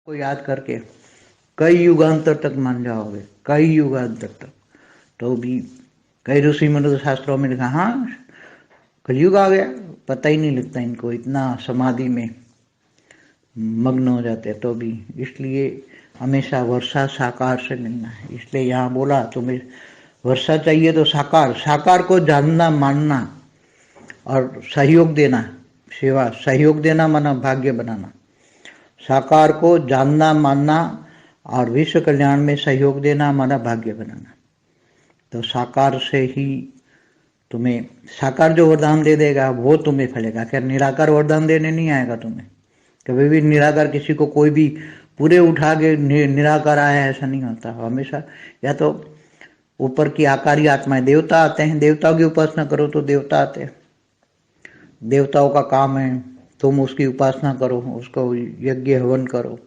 को याद करके कई युगांतर तक मान जाओगे, कई युगांतर तक। तो भी कई ऋषि मुनि शास्त्रों में लिखा, हाँ कलयुग आ गया, पता ही नहीं लगता इनको, इतना समाधि में मग्न हो जाते हैं। तो भी इसलिए हमेशा वर्षा साकार से मिलना है। इसलिए यहाँ बोला तुम्हें वर्षा चाहिए तो साकार, साकार को जानना मानना और सहयोग देना, सेवा सहयोग देना माना भाग्य बनाना। साकार को जानना मानना और विश्व कल्याण में सहयोग देना माना भाग्य बनाना। तो साकार से ही तुम्हें, साकार जो वरदान दे देगा वो तुम्हें फलेगा। क्या निराकार वरदान देने नहीं आएगा तुम्हें? कभी भी निराकार किसी को कोई भी पूरे उठा के निराकार आया ऐसा नहीं होता। हमेशा या तो ऊपर की आकारी आत्माएं, देवता आते हैं, देवताओं की उपासना करो तो देवता आते हैं। देवताओं का काम है तुम उसकी उपासना करो, उसको यज्ञ हवन करो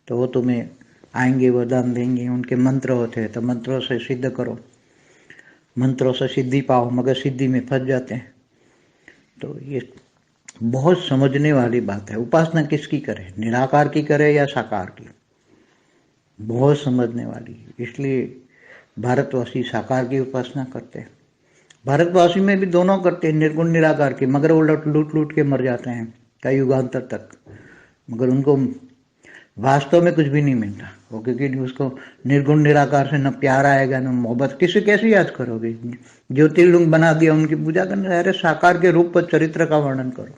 तो वो तुम्हें आएंगे, वरदान देंगे। उनके मंत्र होते हैं तो मंत्रों से सिद्ध करो, मंत्रों से सिद्धि पाओ, मगर सिद्धि में फंस जाते हैं। तो ये बहुत समझने वाली बात है। उपासना किसकी करें, निराकार की करें या साकार की, बहुत समझने वाली। इसलिए भारतवासी साकार की उपासना करते हैं। भारतवासी में भी दोनों करते हैं, निर्गुण निराकार की, मगर वो लूट लूट के मर जाते हैं कई युगांतर तक, मगर उनको वास्तव में कुछ भी नहीं मिलता वो, क्योंकि उसको निर्गुण निराकार से न प्यार आएगा न मोहब्बत। किसे कैसे याद करोगे? ज्योतिर्लिंग बना दिया, उनकी पूजा करने। अरे साकार के रूप पर चरित्र का वर्णन करो,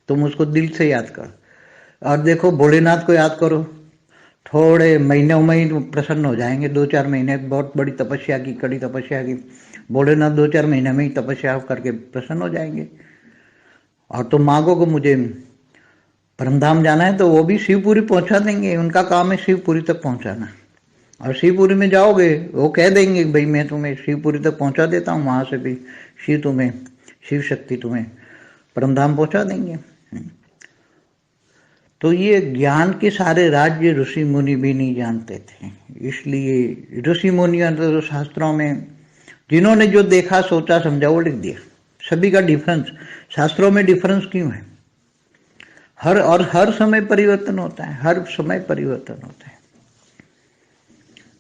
तुम उसको दिल से याद करो। और देखो भोलेनाथ को याद करो, थोड़े महीनों में ही प्रसन्न हो जाएंगे। 2-4 महीने बहुत बड़ी तपस्या की, कड़ी तपस्या की, भोलेनाथ 2-4 महीने में ही तपस्या करके प्रसन्न हो जाएंगे। और तुम मांगो को मुझे परमधाम जाना है तो वो भी शिवपुरी पहुंचा देंगे। उनका काम है शिवपुरी तक पहुंचाना। और शिवपुरी में जाओगे वो कह देंगे भाई मैं तुम्हें शिवपुरी तक पहुंचा देता हूँ, वहां से भी शिव शक्ति तुम्हें परमधाम पहुंचा देंगे। तो ये ज्ञान के सारे राज्य ऋषि मुनि भी नहीं जानते थे। इसलिए ऋषि मुनियों तो शास्त्रों में जिन्होंने जो देखा सोचा समझा वो लिख दिया। सभी का डिफरेंस, शास्त्रों में डिफरेंस क्यों है? हर समय परिवर्तन होता है, हर समय परिवर्तन होता है।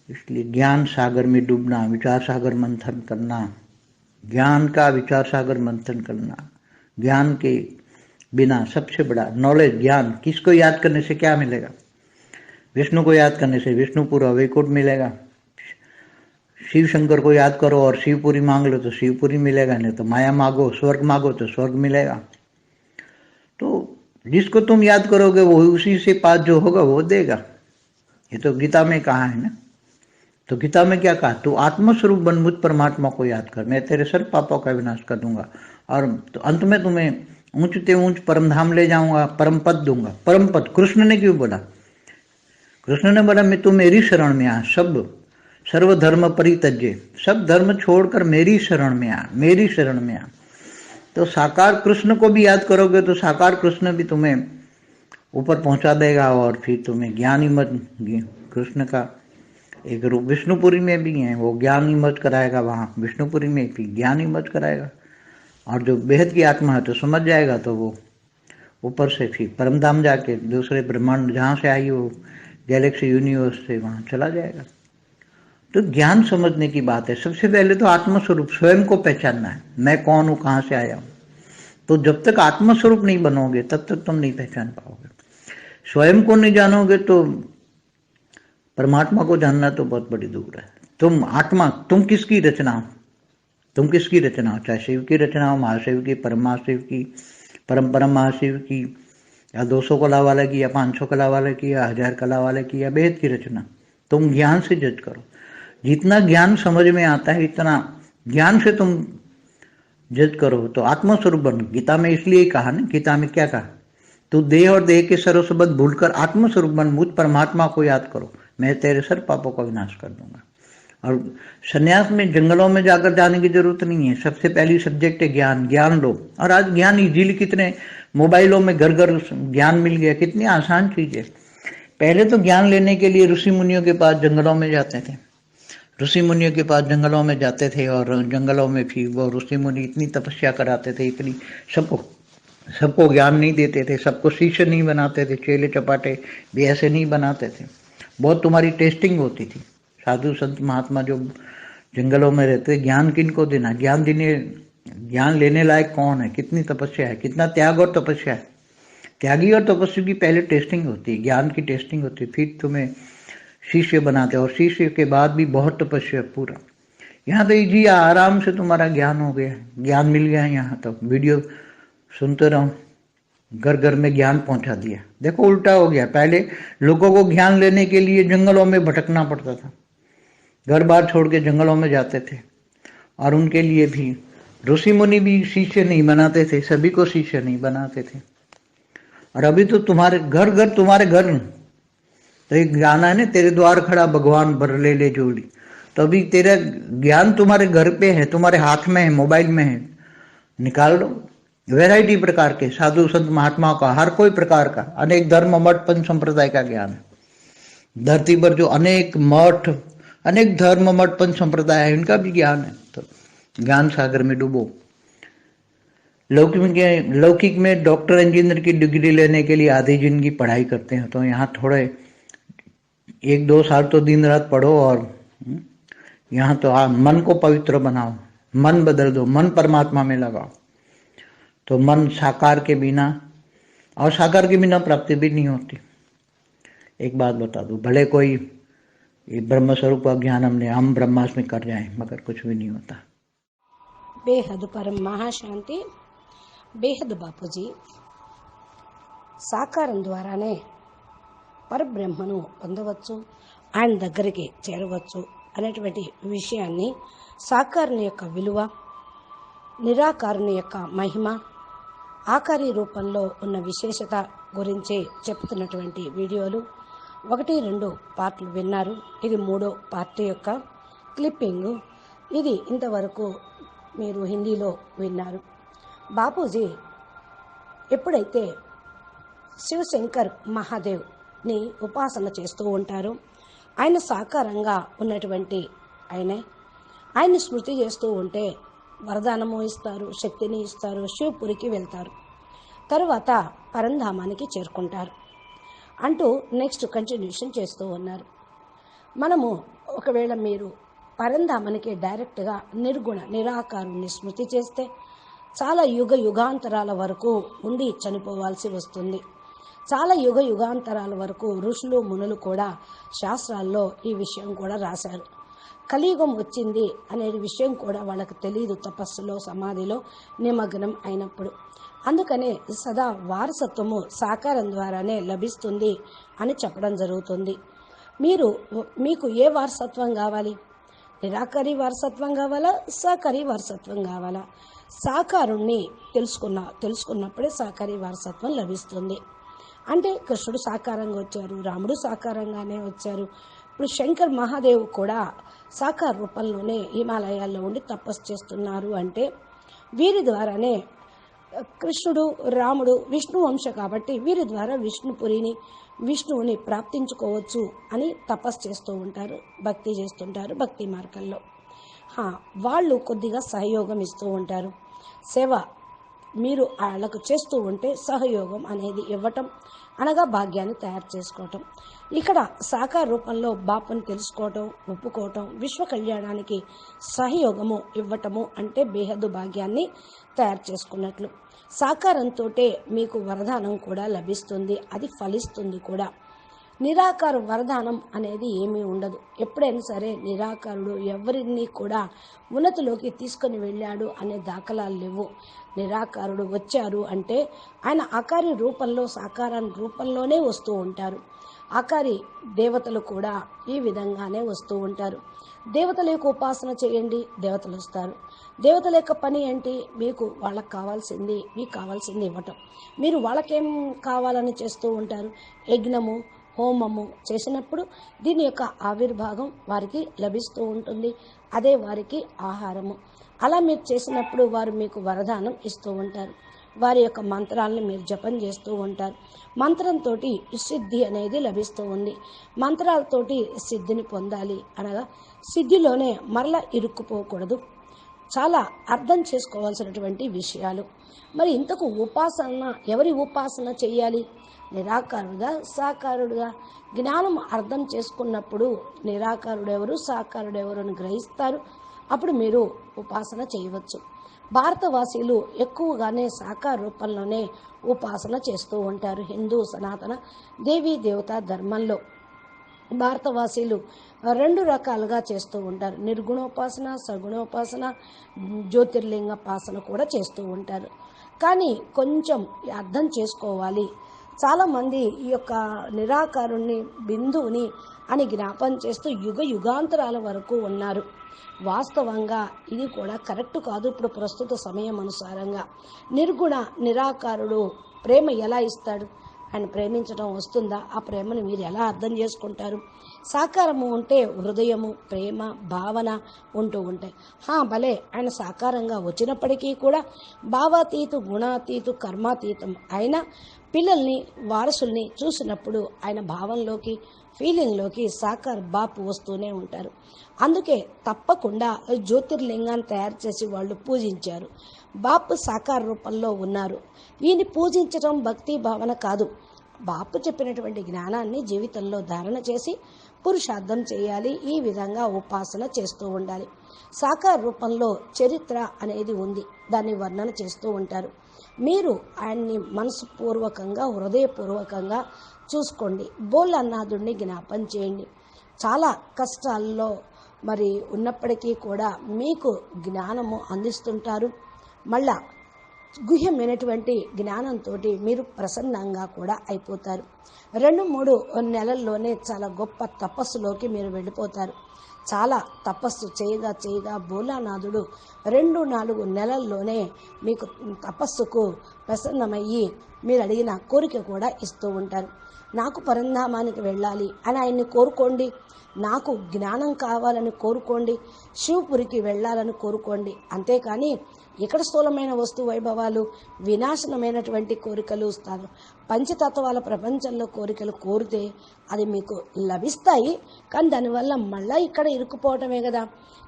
इसलिए ज्ञान सागर में डूबना, विचार सागर मंथन करना, ज्ञान का विचार सागर मंथन करना। ज्ञान के बिना सबसे बड़ा नॉलेज ज्ञान। किसको याद करने से क्या मिलेगा? विष्णु को याद करने से विष्णुपुर वैकुंठ मिलेगा। शिव शंकर को याद करो और शिवपुरी मांग लो तो शिवपुरी मिलेगा, नहीं तो माया मांगो, स्वर्ग मांगो तो स्वर्ग मिलेगा। तो जिसको तुम याद करोगे वो उसी से पास जो होगा वो देगा। ये तो गीता में कहा है ना। तो गीता में क्या कहा? तू आत्मस्वरूप बन, मुझ परमात्मा को याद कर, मैं तेरे सब पापों का विनाश कर दूंगा और तो अंत में तुम्हें ऊंचते ऊंच परमधाम ले जाऊंगा, परम पद दूंगा। परम पद कृष्ण ने क्यों बोला? कृष्ण ने बोला मैं तू मेरी शरण में आ, सर्व धर्म परित्यज्य, सब धर्म छोड़कर मेरी शरण में आ, मेरी शरण में आ। तो साकार कृष्ण को भी याद करोगे तो साकार कृष्ण भी तुम्हें ऊपर पहुंचा देगा और फिर तुम्हें ज्ञान इमर्ज, कृष्ण का एक रूप विष्णुपुरी में भी है, वो ज्ञान इमर्ज कराएगा। वहाँ विष्णुपुरी में भी ज्ञान इमर्ज कराएगा। और जो बेहद की आत्मा है तो समझ जाएगा तो वो ऊपर से फिर परमधाम जाके दूसरे ब्रह्मांड जहाँ से आई वो गैलेक्सी यूनिवर्स से वहाँ चला जाएगा। तो ज्ञान समझने की बात है। सबसे पहले तो आत्मस्वरूप स्वयं को पहचानना है, मैं कौन हूँ, कहाँ से आया हूँ। तो जब तक आत्मस्वरूप नहीं बनोगे तब तक तुम नहीं पहचान पाओगे। स्वयं को नहीं जानोगे तो परमात्मा को जानना तो बहुत बड़ी दूर है। तुम आत्मा, तुम किसकी रचना हो? तुम किसकी रचना हो? चाहे शिव की रचना हो, महाशिव की, परम महाशिव की, परम परम महाशिव की, या 200 कला वाले की, या 500 कला वाले की, या 1000 कला वाले की, या बेहद की रचना। तुम ज्ञान से जज करो। जितना ज्ञान समझ में आता है इतना ज्ञान से तुम जज करो तो आत्मस्वरूप बनो। गीता में इसलिए कहा ना, गीता में क्या कहा? तू देह और देह के सर्व संबंध भूलकर आत्मस्वरूप बन, मुझ परमात्मा को याद करो, मैं तेरे सर पापों का विनाश कर दूंगा। और संन्यास में जंगलों में जाकर जाने की जरूरत नहीं है। सबसे पहली सब्जेक्ट है ज्ञान। ज्ञान लो। और आज ज्ञान इजीली, कितने मोबाइलों में घर घर ज्ञान मिल गया, कितनी आसान चीज है। पहले तो ज्ञान लेने के लिए ऋषि मुनियों के पास जंगलों में जाते थे। ऋषि मुनियों के पास जंगलों में जाते थे और जंगलों में भी वो ऋषि मुनि इतनी तपस्या कराते थे, इतनी सबको सबको ज्ञान नहीं देते थे, सबको शिष्य नहीं बनाते थे, चेले चपाटे भी ऐसे नहीं बनाते थे। बहुत तुम्हारी टेस्टिंग होती थी। साधु संत महात्मा जो जंगलों में रहते, ज्ञान किनको देना, ज्ञान लेने लायक कौन है, कितनी तपस्या है, कितना त्याग और तपस्या है। त्यागी और तपस्वी की पहले टेस्टिंग होती है, ज्ञान की टेस्टिंग होती है, फिर तुम्हें शिष्य बनाते हैं, और शिष्य के बाद भी बहुत तपस्या पूरा। यहाँ तो इजी आराम से तुम्हारा ज्ञान हो गया, ज्ञान मिल गया है। यहाँ तो वीडियो सुनते रहो, घर घर में ज्ञान पहुंचा दिया। देखो उल्टा हो गया, पहले लोगों को ज्ञान लेने के लिए जंगलों में भटकना पड़ता था, घर बार छोड़ के जंगलों में जाते थे, और उनके लिए भी ऋषि मुनि भी शिष्य नहीं बनाते थे, सभी को शिष्य नहीं बनाते थे। और अभी तो तुम्हारे घर तुम्हारे घर, तो एक गाना है ना, तेरे द्वार खड़ा भगवान भर ले जोड़ी। तो अभी तेरा ज्ञान तुम्हारे घर पे है, तुम्हारे हाथ में है, मोबाइल में है, निकाल लो। वैरायटी प्रकार के साधु संत महात्माओं का, हर कोई प्रकार का, अनेक धर्म मठ पंच संप्रदाय का ज्ञान है। धरती पर जो अनेक मठ, अनेक धर्म मठ पंच संप्रदाय है, इनका भी ज्ञान है। तो ज्ञान सागर में डूबो। लौकिक में डॉक्टर इंजीनियर की डिग्री लेने के लिए आधी जिंदगी पढ़ाई करते हैं, तो यहाँ थोड़े 1-2 साल तो दिन रात पढ़ो, और यहाँ तो मन को पवित्र बनाओ, मन बदल दो, मन परमात्मा में लगाओ। तो मन साकार के बिना, और साकार के बिना प्राप्ति भी नहीं होती। एक बात बता दूं, भले कोई ब्रह्म स्वरूप का ज्ञान हम ब्रह्मास्मि कर जाए, मगर कुछ भी नहीं होता। బేహద్ పరం మహాశాంతి. బేహద్ బాపూజీ సాకారం ద్వారానే పరబ్రహ్మను పొందవచ్చు, ఆయన దగ్గరికి చేరవచ్చు అనేటువంటి విషయాన్ని, సాకారుని యొక్క విలువ, నిరాకారుని యొక్క మహిమ, ఆకారి రూపంలో ఉన్న విశేషత గురించి చెప్తున్నటువంటి వీడియోలు 1-2 పార్ట్లు విన్నారు. ఇది 3వ పార్ట్ యొక్క క్లిప్పింగ్. ఇది ఇంతవరకు మీరు హిందీలో విన్నారు. బాపూజీ ఎప్పుడైతే శివశంకర్ మహాదేవ్ని ఉపాసన చేస్తూ ఉంటారో, ఆయన సాకారంగా ఉన్నటువంటి ఆయన్ని స్మృతి చేస్తూ ఉంటే వరదానము ఇస్తారు, శక్తిని ఇస్తారు, శివపురికి వెళ్తారు, తరువాత పరంధామానికి చేరుకుంటారు అంటూ నెక్స్ట్ కంటిన్యూషన్ చేస్తూ ఉన్నారు. మనము ఒకవేళ మీరు పరంధామానికి డైరెక్ట్గా నిర్గుణ నిరాకారుని స్మృతి చేస్తే చాలా యుగాంతరాల వరకు ఉండి చనిపోవాల్సి వస్తుంది. చాలా యుగాంతరాల వరకు ఋషులు మునులు కూడా శాస్త్రాల్లో ఈ విషయం కూడా రాశారు. కలియుగం వచ్చింది అనే విషయం కూడా వాళ్ళకి తెలియదు, తపస్సులో సమాధిలో నిమగ్నం అయినప్పుడు. అందుకనే సదా వారసత్వము సాకారం ద్వారానే లభిస్తుంది అని చెప్పడం జరుగుతుంది. మీకు ఏ వారసత్వం కావాలి? నిరాకారి వారసత్వం కావాలా, సాకారి వారసత్వం కావాలా? సాకారుణ్ణి తెలుసుకున్నప్పుడే సాకారి వారసత్వం లభిస్తుంది. అంటే కృష్ణుడు సాకారంగా వచ్చారు, రాముడు సాకారంగానే వచ్చారు. ఇప్పుడు శంకర్ మహాదేవ్ కూడా సాకార రూపంలోనే హిమాలయాల్లో ఉండి తపస్సు చేస్తున్నారు. అంటే వీరి ద్వారానే కృష్ణుడు, రాముడు విష్ణు వంశ కాబట్టి వీరి ద్వారా విష్ణువుని ప్రాప్తించుకోవచ్చు అని తపస్సు చేస్తూ ఉంటారు, భక్తి చేస్తుంటారు. భక్తి మార్గంలో వాళ్ళు కొద్దిగా సహయోగం ఇస్తూ ఉంటారు. సేవ మీరు వాళ్ళకు చేస్తూ ఉంటే సహయోగం అనేది ఇవ్వటం, అనగా భాగ్యాన్ని తయారు చేసుకోవటం. ఇక్కడ సాకార రూపంలో బాపుని తెలుసుకోవటం, ఒప్పుకోవటం, విశ్వ కళ్యాణానికి సహయోగము ఇవ్వటము అంటే బేహద్దు భాగ్యాన్ని తయారు చేసుకున్నట్లు. సాకారంతో మీకు వరదానం కూడా లభిస్తుంది, అది ఫలిస్తుంది కూడా. నిరాకార వరదానం అనేది ఏమీ ఉండదు. ఎప్పుడైనా సరే నిరాకారుడు ఎవరిని కూడా ఉన్నతిలోకి తీసుకొని వెళ్ళాడు అనే దాఖలాలు లేవు. నిరాకారుడు వచ్చారు అంటే ఆయన ఆకారి రూపంలో, సాకారాన్ని రూపంలోనే వస్తూ ఉంటారు. ఆకారి దేవతలు కూడా ఈ విధంగానే వస్తూ ఉంటారు. దేవతల యొక్క ఉపాసన చేయండి, దేవతలు వస్తారు. దేవతల యొక్క పని ఏంటి? వాళ్ళకి కావాల్సింది, మీకు కావాల్సింది ఇవ్వటం. మీరు వాళ్ళకేం కావాలని చేస్తూ ఉంటారు? యజ్ఞము, హోమము చేసినప్పుడు దీని యొక్క ఆవిర్భాగం వారికి లభిస్తూ ఉంటుంది, అదే వారికి ఆహారము. అలా మీరు చేసినప్పుడు వారు మీకు వరదానం ఇస్తూ ఉంటారు. వారి యొక్క మంత్రాలను మీరు జపం చేస్తూ ఉంటారు. మంత్రంతో సిద్ధి అనేది లభిస్తూ ఉంది. మంత్రాలతోటి సిద్ధిని పొందాలి అనగా సిద్ధిలోనే మరలా ఇరుక్కుపోకూడదు. చాలా అర్థం చేసుకోవాల్సినటువంటి విషయాలు. మరి ఇంతకు ఉపాసన ఎవరి ఉపాసన చేయాలి? నిరాకారుడుగా, సాకారుడుగా? జ్ఞానం అర్థం చేసుకున్నప్పుడు నిరాకారుడు ఎవరు, సాకారుడు ఎవరు అని గ్రహిస్తారు. అప్పుడు మీరు ఉపాసన చేయవచ్చు. భారతవాసీలు ఎక్కువగానే సాకార రూపంలోనే ఉపాసన చేస్తూ ఉంటారు. హిందూ సనాతన దేవీ దేవతా ధర్మంలో భారతవాసీలు 2 రకాలుగా చేస్తూ ఉంటారు. నిర్గుణోపాసన, సగుణోపాసన, జ్యోతిర్లింగోపాసన కూడా చేస్తూ ఉంటారు. కానీ కొంచెం అర్థం చేసుకోవాలి. చాలామంది ఈ యొక్క నిరాకారుణ్ణి, బిందువుని అని జ్ఞాపం చేస్తూ యుగాంతరాల వరకు ఉన్నారు. వాస్తవంగా ఇది కూడా కరెక్ట్ కాదు. ఇప్పుడు ప్రస్తుత సమయం అనుసారంగా నిర్గుణ నిరాకారుడు ప్రేమ ఎలా ఇస్తాడు? ఆయన ప్రేమించడం వస్తుందా? ఆ ప్రేమను మీరు ఎలా అర్థం చేసుకుంటారు? సాకారము ఉంటే హృదయము, ప్రేమ, భావన ఉంటూ ఉంటాయి. భలే ఆయన సాకారంగా వచ్చినప్పటికీ కూడా భావాతీతు, గుణాతీతు, కర్మాతీతం ఆయన పిల్లల్ని, వారసుల్ని చూసినప్పుడు ఆయన భావంలోకి, ఫీలింగ్లోకి సాకార బాపు వస్తూనే ఉంటారు. అందుకే తప్పకుండా జ్యోతిర్లింగాన్ని తయారు చేసి వాళ్ళు పూజించారు. బాపు సాకార రూపంలో ఉన్నారు. ఈయన్ని పూజించడం భక్తి భావన కాదు. బాపు చెప్పినటువంటి జ్ఞానాన్ని జీవితంలో ధారణ చేసి పురుషార్థం చేయాలి. ఈ విధంగా ఉపాసన చేస్తూ ఉండాలి. సాకార రూపంలో చరిత్ర అనేది ఉంది, దాన్ని వర్ణన చేస్తూ ఉంటారు. మీరు ఆయన్ని మనసుపూర్వకంగా, హృదయపూర్వకంగా చూసుకోండి. భోలానాథుడిని జ్ఞాపం చేయండి. చాలా కష్టాల్లో మరి ఉన్నప్పటికీ కూడా మీకు జ్ఞానము అందిస్తుంటారు. మళ్ళా గుహ్యమైనటువంటి జ్ఞానంతో మీరు ప్రసన్నంగా కూడా అయిపోతారు. 2-3 నెలల్లోనే చాలా గొప్ప తపస్సులోకి మీరు వెళ్ళిపోతారు. చాలా తపస్సు చేయగా భోలానాథుడు 2-4 నెలల్లోనే మీకు తపస్సుకు ప్రసన్నమయ్యి మీరు అడిగిన కోరిక కూడా ఇస్తూ ఉంటారు. నాకు పరంధామానికి వెళ్ళాలి అని ఆయన్ని కోరుకోండి. నాకు జ్ఞానం కావాలని కోరుకోండి. శివపురికి వెళ్ళాలని కోరుకోండి. అంతేకాని ఇక్కడ స్థూలమైన వస్తు వైభవాలు, వినాశనమైనటువంటి కోరికలు, పంచతత్వాల ప్రపంచంలో కోరికలు కోరితే అది మీకు లభిస్తాయి. కానీ దానివల్ల మళ్ళీ ఇక్కడ ఇరుక్కుపోవటమే కదా.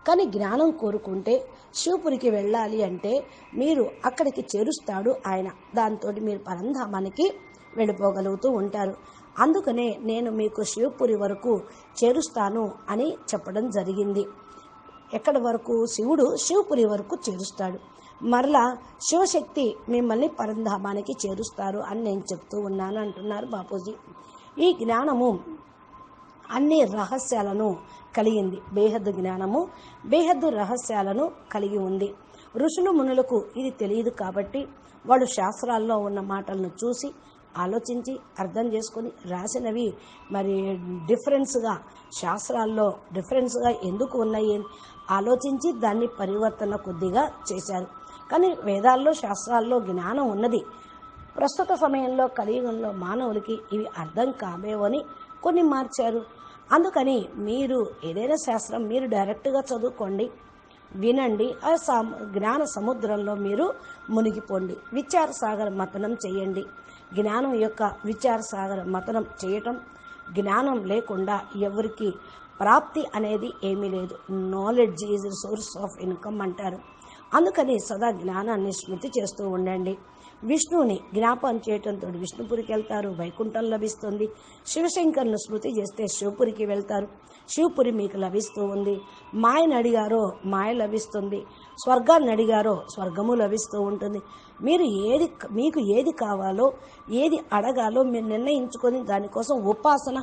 కానీ జ్ఞానం కోరుకుంటే శివపురికి వెళ్ళాలి అంటే మీరు అక్కడికి చేరుస్తాడు ఆయన. దాంతో మీరు పరంధామానికి వెళ్ళిపోగలుగుతూ ఉంటారు. అందుకనే నేను మీకు శివపురి వరకు చేరుస్తాను అని చెప్పడం జరిగింది. ఎక్కడి వరకు? శివుడు శివపురి వరకు చేరుస్తాడు. మరలా శివశక్తి మిమ్మల్ని పరంధామానికి చేరుస్తారు అని నేను చెప్తూ ఉన్నాను అంటున్నారు బాపూజీ. ఈ జ్ఞానము అన్ని రహస్యాలను కలిగింది. బేహద్దు జ్ఞానము బేహద్దు రహస్యాలను కలిగి ఉంది. ఋషులు మునులకు ఇది తెలియదు కాబట్టి వాళ్ళు శాస్త్రాల్లో ఉన్న మాటలను చూసి ఆలోచించి అర్థం చేసుకొని రాసినవి మరి డిఫరెన్స్గా, శాస్త్రాల్లో డిఫరెన్స్గా ఎందుకు ఉన్నాయి ఆలోచించి దాన్ని పరివర్తన కొద్దిగా చేశారు. కానీ వేదాల్లో, శాస్త్రాల్లో జ్ఞానం ఉన్నది. ప్రస్తుత సమయంలో కలియుగంలో మానవులకి ఇవి అర్థం కావేవని కొన్ని మార్చారు. అందుకని మీరు ఏదైనా శాస్త్రం మీరు డైరెక్ట్గా చదువుకోండి, వినండి. ఆ జ్ఞాన సముద్రంలో మీరు మునిగిపోండి. విచార సాగర మతనం చేయండి. జ్ఞానం యొక్క విచార సాగర మతనం చేయటం, జ్ఞానం లేకుండా ఎవరికి ప్రాప్తి అనేది ఏమీ లేదు. Knowledge is source of income అంటారు. అందుకని సదా జ్ఞానాన్ని స్మృతి చేస్తూ ఉండండి. విష్ణువుని జ్ఞాపం చేయటంతో విష్ణుపురికి వెళ్తారు, వైకుంఠం లభిస్తుంది. శివశంకర్ను స్మృతి చేస్తే శివపురికి వెళ్తారు, శివపురి మీకు లభిస్తూ ఉంది. మాయను అడిగారో మాయ లభిస్తుంది, స్వర్గాన్ని అడిగారో స్వర్గము లభిస్తూ ఉంటుంది. మీకు ఏది కావాలో, ఏది అడగాలో మీరు నిర్ణయించుకొని దానికోసం ఉపాసన,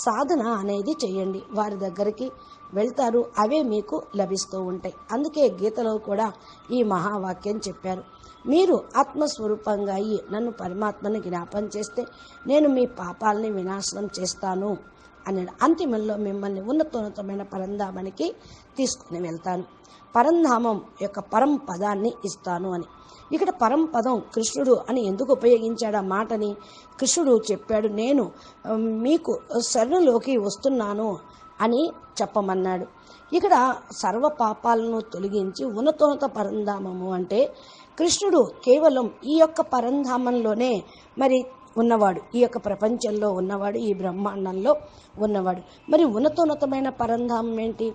సాధన అనేది చేయండి. వారి దగ్గరికి వెళ్తారు, అవే మీకు లభిస్తూ ఉంటాయి. అందుకే గీతలో కూడా ఈ మహావాక్యం చెప్పారు. మీరు ఆత్మస్వరూపంగా అయ్యి నన్ను పరమాత్మని జ్ఞాపం చేస్తే నేను మీ పాపాలని వినాశనం చేస్తాను అన్నాడు. అంతిమంలో మిమ్మల్ని ఉన్నతోన్నతమైన పరంధామానికి తీసుకుని వెళ్తాను, పరంధామం యొక్క పరం పదాన్ని ఇస్తాను అని. ఇక్కడ పరం పదం కృష్ణుడు అని ఎందుకు ఉపయోగించాడు ఆ మాటని కృష్ణుడు చెప్పాడు. నేను మీకు శరణులోకి వస్తున్నాను అని చెప్పమన్నాడు. ఇక్కడ సర్వ పాపాలను తొలగించి ఉన్నతోన్నత పరంధామము అంటే కృష్ణుడు కేవలం ఈ యొక్క పరంధామంలోనే మరి ఉన్నవాడు, ఈ యొక్క ప్రపంచంలో ఉన్నవాడు, ఈ బ్రహ్మాండంలో ఉన్నవాడు. మరి ఉన్నతోన్నతమైన పరంధామం ఏంటి?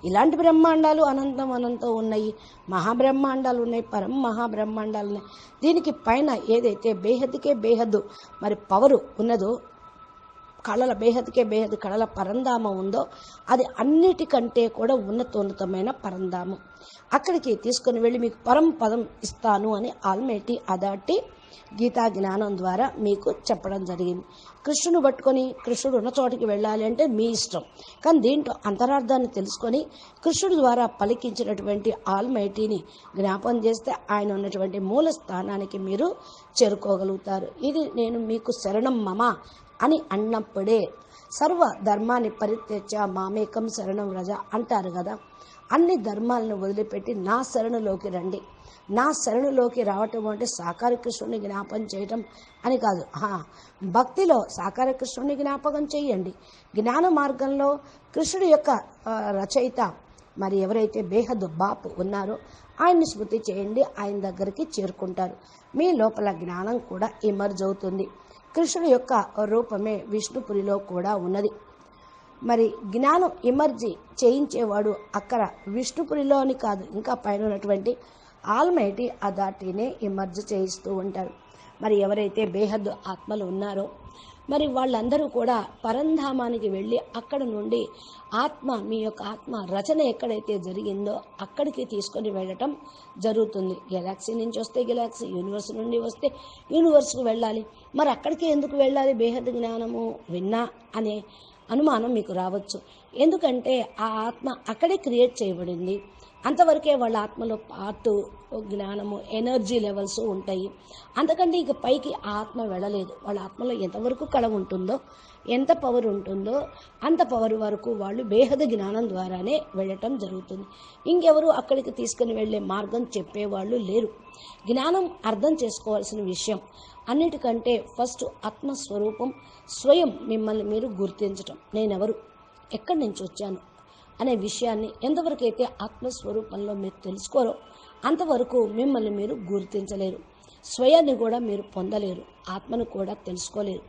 ఇలాంటి బ్రహ్మాండాలు అనంతం ఉన్నాయి, మహాబ్రహ్మాండాలు ఉన్నాయి, పరం మహాబ్రహ్మాండాలు ఉన్నాయి. దీనికి పైన ఏదైతే బేహద్దుకే బేహద్దు మరి పవరు ఉన్నదో, కళల బేహద్దుకే బేహద్దు కళల పరంధామం ఉందో, అది అన్నిటికంటే కూడా ఉన్నతోన్నతమైన పరంధామం. అక్కడికి తీసుకుని వెళ్ళి మీకు పరం పదం ఇస్తాను అని ఆల్మైటీ అథారిటీ గీతా జ్ఞానం ద్వారా మీకు చెప్పడం జరిగింది. కృష్ణుని పట్టుకొని కృష్ణుడు ఉన్న చోటికి వెళ్ళాలి అంటే మీ ఇష్టం, కానీ దీంట్లో అంతరార్థాన్ని తెలుసుకొని కృష్ణుడి ద్వారా పలికించినటువంటి ఆల్మైటీని జ్ఞాపం చేస్తే ఆయన ఉన్నటువంటి మూల స్థానానికి మీరు చేరుకోగలుగుతారు. ఇది నేను మీకు శరణం మమ అని అన్నప్పుడే సర్వ ధర్మాన్ని పరిత్యజ్య మామేకం శరణం వ్రజ అంటారు కదా. అన్ని ధర్మాలను వదిలిపెట్టి నా శరణులోకి రండి. నా శరణులోకి రావటం అంటే సాకార కృష్ణుని జ్ఞాపకం చేయటం అని కాదు. భక్తిలో సాకార కృష్ణుని జ్ఞాపకం చేయండి. జ్ఞాన మార్గంలో కృష్ణుడి యొక్క రచయిత మరి ఎవరైతే బేహద్దు బాపు ఉన్నారో ఆయన్ని స్మృతి చేయండి, ఆయన దగ్గరికి చేరుకుంటారు. మీ లోపల జ్ఞానం కూడా ఎమర్జ్ అవుతుంది. కృష్ణుడి యొక్క రూపమే విష్ణుపురిలో కూడా ఉన్నది. మరి జ్ఞానం ఎమర్జీ చేయించేవాడు అక్కడ విష్ణుపురిలోని కాదు, ఇంకా పైన ఉన్నటువంటి ఆల్మైటీ అథారిటీనే ఎమర్జ్ చేయిస్తూ ఉంటారు. మరి ఎవరైతే బేహద్దు ఆత్మలు ఉన్నారో మరి వాళ్ళందరూ కూడా పరంధామానికి వెళ్ళి అక్కడ నుండి ఆత్మ మీ యొక్క ఆత్మ రచన ఎక్కడైతే జరిగిందో అక్కడికి తీసుకొని వెళ్ళటం జరుగుతుంది. గెలాక్సీ నుంచి వస్తే గెలాక్సీ, యూనివర్స్ నుండి వస్తే యూనివర్స్కి వెళ్ళాలి. మరి అక్కడికి ఎందుకు వెళ్ళాలి? బేహద్దు జ్ఞానము విన్నా అనే అనుమానం మీకు రావచ్చు. ఎందుకంటే ఆ ఆత్మ అక్కడే క్రియేట్ చేయబడింది. అంతవరకే వాళ్ళ ఆత్మలో పార్టు జ్ఞానము ఎనర్జీ లెవెల్స్ ఉంటాయి. అంతకంటే ఇక పైకి ఆ ఆత్మ వెళ్ళలేదు. వాళ్ళ ఆత్మలో ఎంతవరకు కళ ఉంటుందో, ఎంత పవర్ ఉంటుందో అంత పవర్ వరకు వాళ్ళు బేహద జ్ఞానం ద్వారానే వెళ్ళటం జరుగుతుంది. ఇంకెవరు అక్కడికి తీసుకుని వెళ్ళే మార్గం చెప్పేవాళ్ళు లేరు. జ్ఞానం అర్థం చేసుకోవాల్సిన విషయం అన్నిటికంటే ఫస్ట్ ఆత్మస్వరూపం స్వయం మిమ్మల్ని మీరు గుర్తించటం. నేనెవరు, ఎక్కడి నుంచి వచ్చాను అనే విషయాన్ని ఎంతవరకైతే ఆత్మస్వరూపంలో మీరు తెలుసుకోరో అంతవరకు మిమ్మల్ని మీరు గుర్తించలేరు. స్వయాన్ని కూడా మీరు పొందలేరు, ఆత్మను కూడా తెలుసుకోలేరు.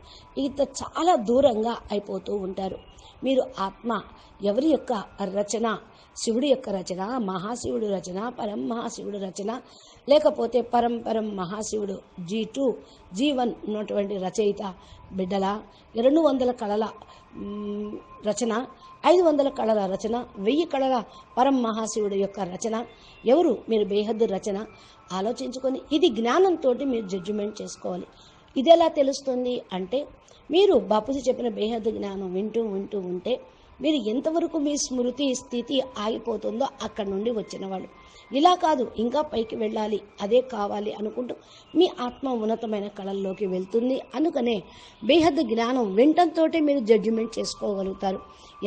ఇంత చాలా దూరంగా అయిపోతూ ఉంటారు. మీరు ఆత్మ ఎవరి యొక్క రచన? శివుడి యొక్క రచన, మహాశివుడు రచన, పరం మహాశివుడు రచన, లేకపోతే పరం మహాశివుడు G2 G1 ఉన్నటువంటి రచయిత బిడ్డల 200 కళల రచన, 500 కళల రచన, 1000 కళల పరం మహాశివుడు యొక్క రచన ఎవరు? మీరు బేహద్దు రచన ఆలోచించుకొని ఇది జ్ఞానంతో మీరు జడ్జిమెంట్ చేసుకోవాలి. ఇది ఎలా తెలుస్తుంది అంటే మీరు బాపూజీ చెప్పిన బేహద్దు జ్ఞానం వింటూ ఉంటే మీరు ఎంతవరకు మీ స్మృతి స్థితి ఆగిపోతుందో అక్కడి నుండి వచ్చిన వాళ్ళు. ఇలా కాదు, ఇంకా పైకి వెళ్ళాలి, అదే కావాలి అనుకుంటూ మీ ఆత్మ ఉన్నతమైన కళల్లోకి వెళ్తుంది. అందుకనే బేహద్దు జ్ఞానం వింటంతో మీరు జడ్జిమెంట్ చేసుకోగలుగుతారు.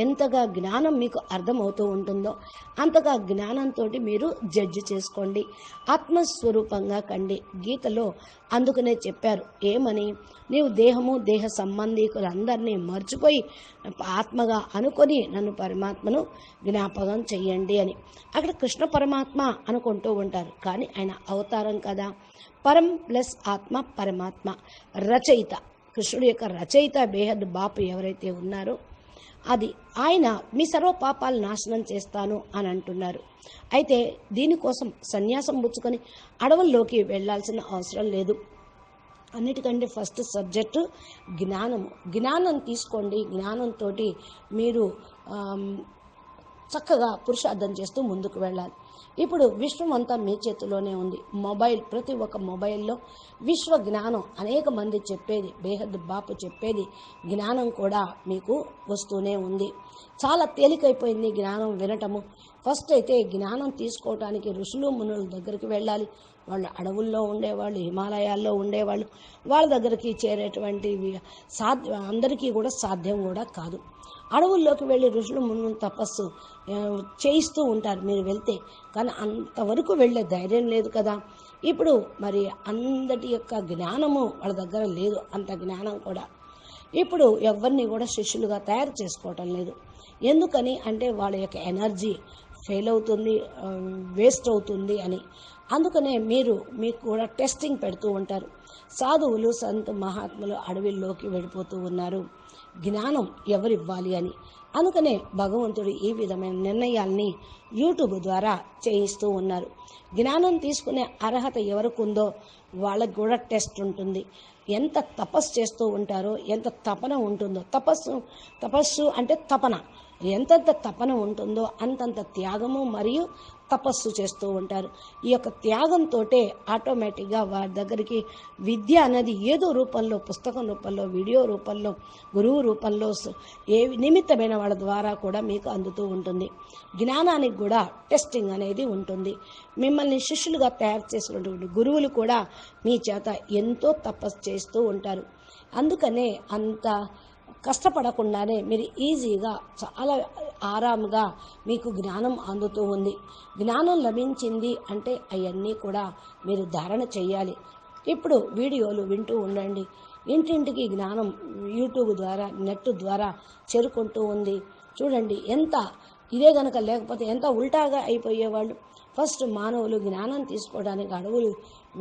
ఎంతగా జ్ఞానం మీకు అర్థమవుతూ ఉంటుందో అంతగా జ్ఞానంతో మీరు జడ్జి చేసుకోండి, ఆత్మస్వరూపంగా కండి. గీతలో అందుకనే చెప్పారు ఏమని? నీవు దేహము దేహ సంబంధికులందరినీ మర్చిపోయి ఆత్మగా అనుకొని నన్ను పరమాత్మను జ్ఞాపకం చెయ్యండి అని. అక్కడ కృష్ణ పరమాత్మ అనుకుంటూ ఉంటారు, కానీ ఆయన అవతారం కదా. పరం ప్లస్ ఆత్మ పరమాత్మ రచయిత, కృష్ణుడి యొక్క రచయిత బేహద్ బాపు ఎవరైతే ఉన్నారో అది ఆయన మీ సర్వ పాపాలు నాశనం చేస్తాను అని అంటున్నారు. అయితే దీనికోసం సన్యాసం పుచ్చుకొని అడవుల్లోకి వెళ్లాల్సిన అవసరం లేదు. అన్నిటికంటే ఫస్ట్ సబ్జెక్టు జ్ఞానము. జ్ఞానం తీసుకోండి. జ్ఞానంతో మీరు చక్కగా పురుషార్థం చేస్తూ ముందుకు వెళ్ళాలి. ఇప్పుడు విశ్వం అంతా మీ చేతిలోనే ఉంది. మొబైల్, ప్రతి ఒక్క మొబైల్లో విశ్వ జ్ఞానం అనేక మంది చెప్పేది, బేహద్ బాపు చెప్పేది జ్ఞానం కూడా మీకు వస్తూనే ఉంది. చాలా తేలికైపోయింది జ్ఞానం వినటము. ఫస్ట్ అయితే జ్ఞానం తీసుకోవటానికి ఋషులు మునుల దగ్గరికి వెళ్ళాలి. వాళ్ళు అడవుల్లో ఉండేవాళ్ళు, హిమాలయాల్లో ఉండేవాళ్ళు. వాళ్ళ దగ్గరికి చేరేటువంటి అందరికీ కూడా సాధ్యం కూడా కాదు. అడవుల్లోకి వెళ్ళి ఋషులు మునులు తపస్సు చేయిస్తూ ఉంటారు మీరు వెళ్తే, కానీ అంతవరకు వెళ్ళే ధైర్యం లేదు కదా. ఇప్పుడు మరి అందరి యొక్క జ్ఞానము వాళ్ళ దగ్గర లేదు, అంత జ్ఞానం కూడా. ఇప్పుడు ఎవరిని కూడా శిష్యులుగా తయారు చేసుకోవటం లేదు. ఎందుకని అంటే వాళ్ళ యొక్క ఎనర్జీ ఫెయిల్ అవుతుంది, వేస్ట్ అవుతుంది అని. అందుకనే మీకు కూడా టెస్టింగ్ పెడుతూ ఉంటారు. సాధువులు సంతు మహాత్ములు అడవిల్లోకి వెళ్ళిపోతూ ఉన్నారు జ్ఞానం ఎవరివ్వాలి అని. అందుకనే భగవంతుడు ఈ విధమైన నిర్ణయాల్ని యూట్యూబ్ ద్వారా చేయిస్తూ ఉన్నారు. జ్ఞానం తీసుకునే అర్హత ఎవరికి ఉందో వాళ్ళకి కూడా టెస్ట్ ఉంటుంది. ఎంత తపస్సు చేస్తూ ఉంటారో, ఎంత తపన ఉంటుందో, తపస్సు అంటే తపన, ఎంతంత తపన ఉంటుందో అంతంత త్యాగము మరియు తపస్సు చేస్తూ ఉంటారు. ఈ యొక్క త్యాగంతో ఆటోమేటిక్గా వారి దగ్గరికి విద్య అనేది ఏదో రూపంలో, పుస్తకం రూపంలో, వీడియో రూపంలో, గురువు రూపంలో, ఏ నిమిత్తమైన వాళ్ళ ద్వారా కూడా మీకు అందుతూ ఉంటుంది. జ్ఞానానికి కూడా టెస్టింగ్ అనేది ఉంటుంది. మిమ్మల్ని శిష్యులుగా తయారు చేసినటువంటి గురువులు కూడా మీ చేత ఎంతో తపస్సు చేస్తూ ఉంటారు. అందుకనే అంత కష్టపడకుండానే మీరు ఈజీగా చాలా ఆరాముగా మీకు జ్ఞానం అందుతూ ఉంది. జ్ఞానం లభించింది అంటే అవన్నీ కూడా మీరు ధారణ చేయాలి. ఇప్పుడు వీడియోలు వింటూ ఉండండి. ఇంటింటికి జ్ఞానం యూట్యూబ్ ద్వారా, నెట్ ద్వారా చేరుకుంటూ ఉంది. చూడండి ఎంత ఇదే గనక లేకపోతే ఎంత ఉల్టాగా అయిపోయేవాళ్ళు. ఫస్ట్ మానవులు జ్ఞానం తీసుకోవడానికి అడవులు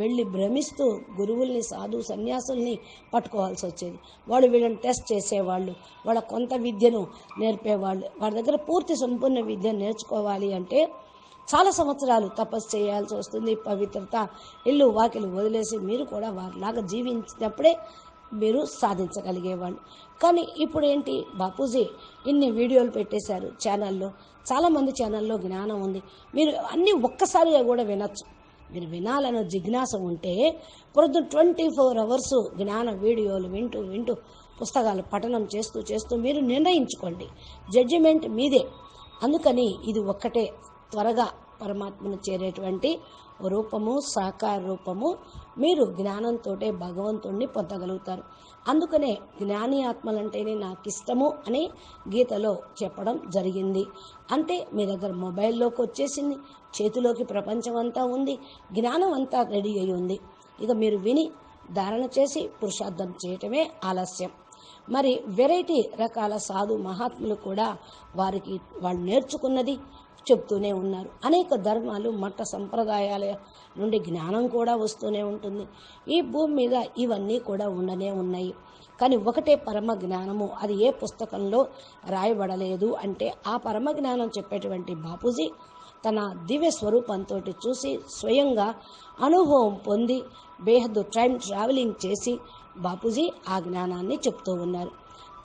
వెళ్ళి భ్రమిస్తూ గురువుల్ని, సాధు సన్యాసుల్ని పట్టుకోవాల్సి వచ్చేది. వాళ్ళు వీళ్ళని టెస్ట్ చేసేవాళ్ళు, వాళ్ళ కొంత విద్యను నేర్పేవాళ్ళు. వాళ్ళ దగ్గర పూర్తి సంపూర్ణ విద్యను నేర్చుకోవాలి అంటే చాలా సంవత్సరాలు తపస్సు చేయాల్సి వస్తుంది. పవిత్రత, ఇల్లు వాకిలు వదిలేసి మీరు కూడా వారిలాగా జీవించినప్పుడే మీరు సాధించగలిగేవాళ్ళు. కానీ ఇప్పుడు ఏంటి, బాపూజీ ఇన్ని వీడియోలు పెట్టేశారు ఛానల్లో. చాలామంది ఛానల్లో జ్ఞానం ఉంది, మీరు అన్నీ ఒక్కసారిగా కూడా వినొచ్చు. మీరు వినాలన్న జిజ్ఞాస ఉంటే ప్రొద్దున 24 hours జ్ఞాన వీడియోలు వింటూ వింటూ పుస్తకాలు పఠనం చేస్తూ చేస్తూ మీరు నిర్ణయించుకోండి. జడ్జిమెంట్ మీదే. అందుకని ఇది ఒక్కటే త్వరగా పరమాత్మను చేరేటువంటి రూపము, సాకార రూపము. మీరు జ్ఞానంతో భగవంతుణ్ణి పొందగలుగుతారు. అందుకనే జ్ఞాని ఆత్మలంటేనే నాకు ఇష్టము అని గీతలో చెప్పడం జరిగింది. అంటే మీ దగ్గర మొబైల్లోకి వచ్చేసింది, చేతిలోకి ప్రపంచం అంతా ఉంది, జ్ఞానం అంతా రెడీ అయి ఉంది. ఇక మీరు విని ధారణ చేసి పురుషార్థం చేయటమే ఆలస్యం. మరి వెరైటీ రకాల సాధు మహాత్ములు కూడా వారికి వాళ్ళు నేర్చుకున్నది చెప్తూనే ఉన్నారు. అనేక ధర్మాలు, మట్ట సంప్రదాయాల నుండి జ్ఞానం కూడా వస్తూనే ఉంటుంది. ఈ భూమి మీద ఇవన్నీ కూడా ఉండనే ఉన్నాయి. కానీ ఒకటే పరమ జ్ఞానము, అది ఏ పుస్తకంలో రాయబడలేదు. అంటే ఆ పరమ జ్ఞానం చెప్పేటువంటి బాపూజీ తన దివ్య స్వరూపంతో చూసి స్వయంగా అనుభవం పొంది బేహద్దు టైం ట్రావెలింగ్ చేసి బాపూజీ ఆ జ్ఞానాన్ని చెప్తూ ఉన్నారు.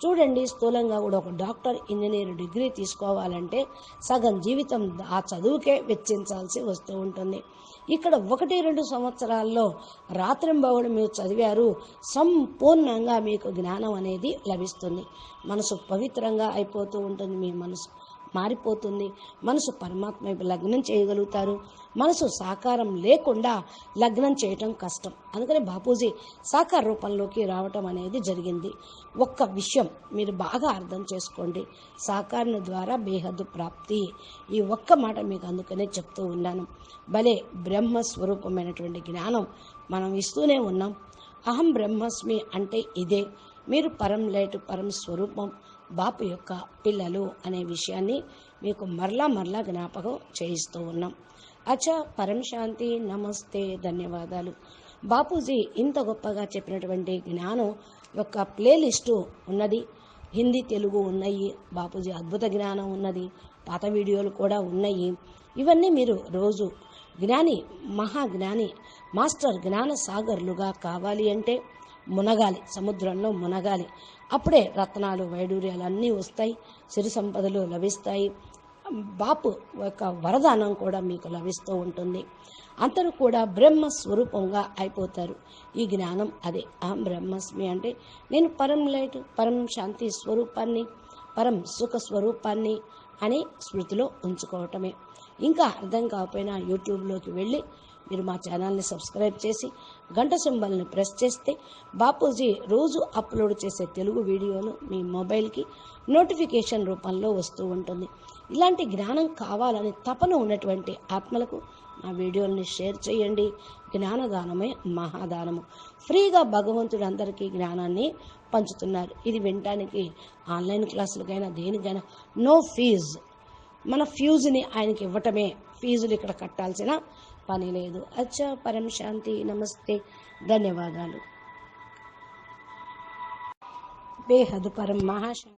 చూడండి, స్థూలంగా కూడా ఒక డాక్టర్, ఇంజనీర్ డిగ్రీ తీసుకోవాలంటే సగం జీవితం ఆ చదువుకే వెచ్చించాల్సి వస్తూ ఉంటుంది. ఇక్కడ 1-2 సంవత్సరాల్లో రాత్రింబవడు మీరు చదివారు, సంపూర్ణంగా మీకు జ్ఞానం అనేది లభిస్తుంది. మనసు పవిత్రంగా అయిపోతూ ఉంటుంది, మీ మనసు మారిపోతుంది. మనసు పరమాత్మ వైపు లగ్నం చేయగలుగుతారు. మనసు సాకారం లేకుండా లగ్నం చేయటం కష్టం. అందుకని బాపూజీ సాకార రూపంలోకి రావటం అనేది జరిగింది. ఒక్క విషయం మీరు బాగా అర్థం చేసుకోండి, సాకారం ద్వారా బేహద్దు ప్రాప్తి. ఈ ఒక్క మాట మీకు అందుకనే చెప్తూ ఉన్నాను. భలే బ్రహ్మస్వరూపమైనటువంటి జ్ఞానం మనం ఇస్తూనే ఉన్నాం. అహం బ్రహ్మస్మి అంటే ఇదే. మీరు పరం లైట్, పరం స్వరూపం, బాపు యొక్క పిల్లలు అనే విషయాన్ని మీకు మరలా జ్ఞాపకం చేయిస్తూ ఉన్నాం. అచ్చా, పరం శాంతి, నమస్తే, ధన్యవాదాలు. బాపూజీ ఇంత గొప్పగా చెప్పినటువంటి జ్ఞానం యొక్క ప్లేలిస్టు ఉన్నది. హిందీ, తెలుగు ఉన్నాయి. బాపూజీ అద్భుత జ్ఞానం ఉన్నది. పాత వీడియోలు కూడా ఉన్నాయి. ఇవన్నీ మీరు రోజు జ్ఞాని, మహాజ్ఞాని, మాస్టర్ జ్ఞాన సాగర్లుగా కావాలి అంటే మునగాలి, సముద్రంలో మునగాలి. అప్పుడే రత్నాలు, వైడూర్యాలు అన్నీ వస్తాయి, సిరి సంపదలు లభిస్తాయి. బాపు యొక్క వరదానం కూడా మీకు లభిస్తూ ఉంటుంది. అందరూ కూడా బ్రహ్మ స్వరూపంగా అయిపోతారు. ఈ జ్ఞానం అదే. అహం బ్రహ్మస్మి అంటే నేను పరం లైట్, పరం శాంతి స్వరూపాన్ని, పరం సుఖ స్వరూపాన్ని అని స్మృతిలో ఉంచుకోవటమే. ఇంకా అర్థం కాకపోయినా యూట్యూబ్లోకి వెళ్ళి మీరు మా ఛానల్ని సబ్స్క్రైబ్ చేసి గంట సింబల్ని ప్రెస్ చేస్తే బాపూజీ రోజు అప్లోడ్ చేసే తెలుగు వీడియోలు మీ మొబైల్కి నోటిఫికేషన్ రూపంలో వస్తూ ఉంటుంది. ఇలాంటి జ్ఞానం కావాలని తపన ఉన్నటువంటి ఆత్మలకు నా వీడియోల్ని షేర్ చేయండి. జ్ఞానదానమే మహాదానము. ఫ్రీగా భగవంతుడు అందరికీ జ్ఞానాన్ని పంచుతున్నారు. ఇది వినటానికి ఆన్లైన్ క్లాసులకైనా దేనికైనా నో ఫీజ్. మన ఫ్యూజ్ని ఆయనకి ఇవ్వటమే. ఫీజులు ఇక్కడ కట్టాల్సిన పని లేదు. అచ్చా, పరం శాంతి. నమస్తే, ధన్యవాదాలు. బేహద్ పరం మహాశాంతి.